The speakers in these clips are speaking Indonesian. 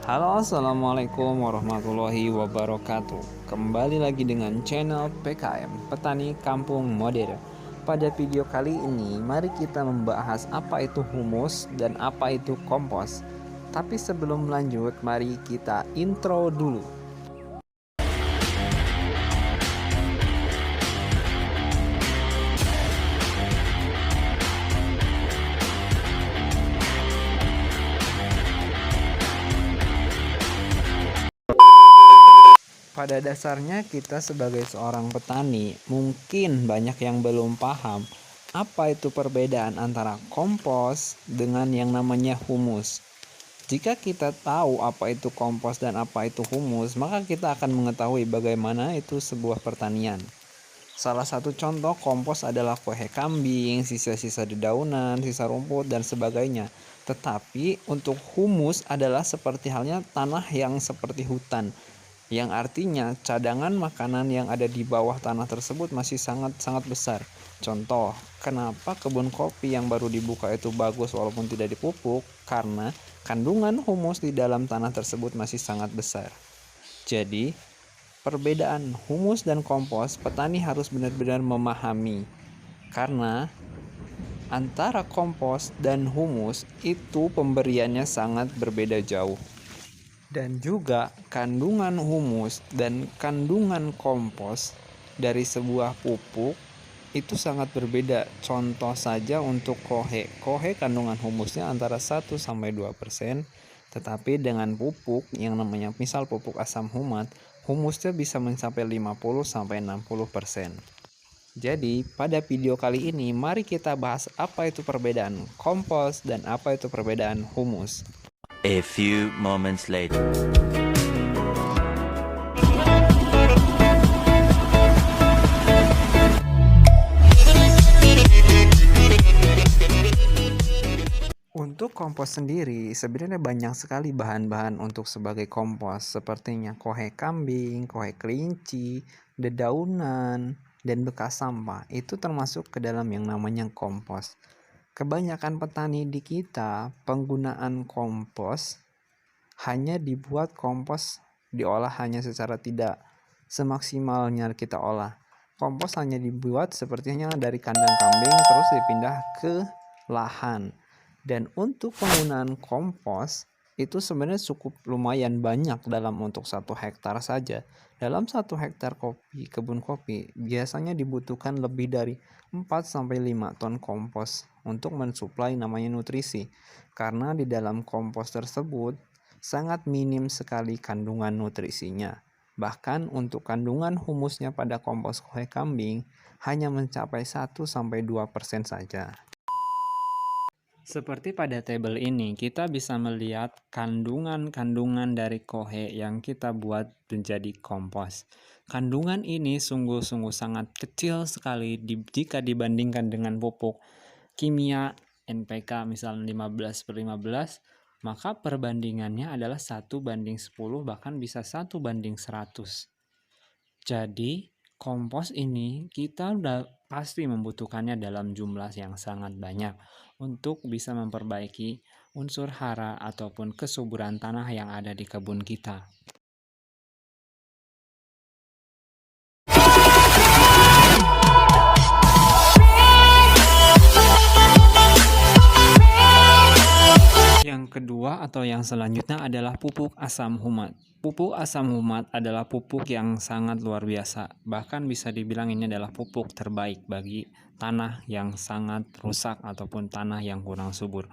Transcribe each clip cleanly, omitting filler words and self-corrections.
Halo, assalamualaikum warahmatullahi wabarakatuh. Kembali lagi dengan channel PKM Petani Kampung Modern. Pada video kali ini, mari kita membahas apa itu humus dan apa itu kompos. Tapi sebelum lanjut, mari kita intro dulu. Pada dasarnya kita sebagai seorang petani mungkin banyak yang belum paham apa itu perbedaan antara kompos dengan yang namanya humus. Jika kita tahu apa itu kompos dan apa itu humus, maka kita akan mengetahui bagaimana itu sebuah pertanian. Salah satu contoh kompos adalah kohe kambing, sisa-sisa dedaunan, sisa rumput, dan sebagainya. Tetapi untuk humus adalah seperti halnya tanah yang seperti hutan, yang artinya cadangan makanan yang ada di bawah tanah tersebut masih sangat-sangat besar. Contoh, kenapa kebun kopi yang baru dibuka itu bagus walaupun tidak dipupuk? Karena kandungan humus di dalam tanah tersebut masih sangat besar. Jadi, perbedaan humus dan kompos, petani harus benar-benar memahami. Karena antara kompos dan humus itu pemberiannya sangat berbeda jauh. Dan juga kandungan humus dan kandungan kompos dari sebuah pupuk itu sangat berbeda. Contoh saja untuk kohe. Kohe kandungan humusnya antara 1-2%, tetapi dengan pupuk yang namanya misal pupuk asam humat, humusnya bisa mencapai 50-60%. Jadi, pada video kali ini mari kita bahas apa itu perbedaan kompos dan apa itu perbedaan humus. A few moments later. Untuk kompos sendiri, sebenarnya banyak sekali bahan-bahan untuk sebagai kompos, sepertinya kohe kambing, kohe kelinci, dedaunan, dan bekas sampah. Itu termasuk ke dalam yang namanya kompos. Kebanyakan petani di kita, penggunaan kompos hanya dibuat kompos diolah hanya secara tidak semaksimalnya kita olah. Kompos hanya dibuat sepertinya dari kandang kambing terus dipindah ke lahan. Dan untuk penggunaan kompos itu sebenarnya cukup lumayan banyak dalam untuk 1 hektar saja. Dalam 1 hektar kebun kopi biasanya dibutuhkan lebih dari 4-5 ton kompos untuk mensuplai namanya nutrisi. Karena di dalam kompos tersebut sangat minim sekali kandungan nutrisinya. Bahkan untuk kandungan humusnya pada kompos kohe kambing hanya mencapai 1-2% saja. Seperti pada tabel ini, kita bisa melihat kandungan-kandungan dari kohe yang kita buat menjadi kompos. Kandungan ini sungguh-sungguh sangat kecil sekali jika dibandingkan dengan pupuk kimia NPK misalnya 15/15, maka perbandingannya adalah 1/10 bahkan bisa 1/100. Jadi kompos ini kita udah pasti membutuhkannya dalam jumlah yang sangat banyak untuk bisa memperbaiki unsur hara ataupun kesuburan tanah yang ada di kebun kita. Yang kedua atau yang selanjutnya adalah pupuk asam humat. Pupuk asam humat adalah pupuk yang sangat luar biasa. Bahkan bisa dibilang ini adalah pupuk terbaik bagi tanah yang sangat rusak ataupun tanah yang kurang subur.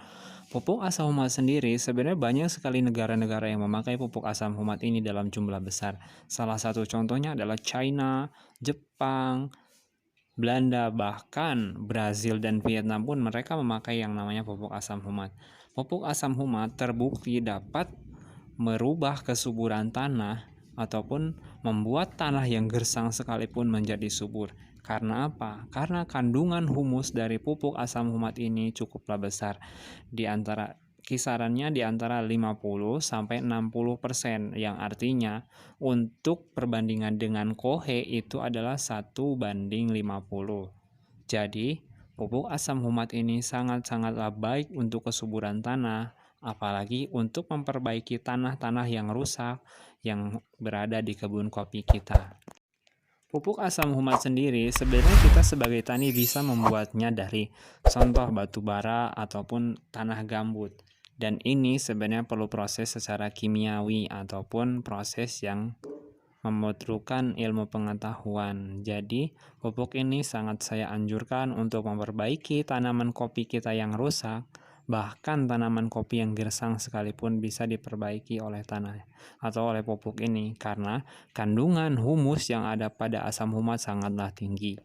Pupuk asam humat sendiri sebenarnya banyak sekali negara-negara yang memakai pupuk asam humat ini dalam jumlah besar. Salah satu contohnya adalah China, Jepang, Belanda, bahkan Brazil dan Vietnam pun mereka memakai yang namanya pupuk asam humat. Pupuk asam humat terbukti dapat merubah kesuburan tanah ataupun membuat tanah yang gersang sekalipun menjadi subur. Karena apa? Karena kandungan humus dari pupuk asam humat ini cukuplah besar. Kisarannya di antara 50-60%, yang artinya untuk perbandingan dengan kohe itu adalah 1/50. Jadi pupuk asam humat ini sangat-sangatlah baik untuk kesuburan tanah, apalagi untuk memperbaiki tanah-tanah yang rusak yang berada di kebun kopi kita. Pupuk asam humat sendiri sebenarnya kita sebagai tani bisa membuatnya dari contoh batu bara ataupun tanah gambut. Dan ini sebenarnya perlu proses secara kimiawi ataupun proses yang memerlukan ilmu pengetahuan. Jadi, pupuk ini sangat saya anjurkan untuk memperbaiki tanaman kopi kita yang rusak. Bahkan tanaman kopi yang gersang sekalipun bisa diperbaiki oleh tanah atau oleh pupuk ini karena kandungan humus yang ada pada asam humat sangatlah tinggi.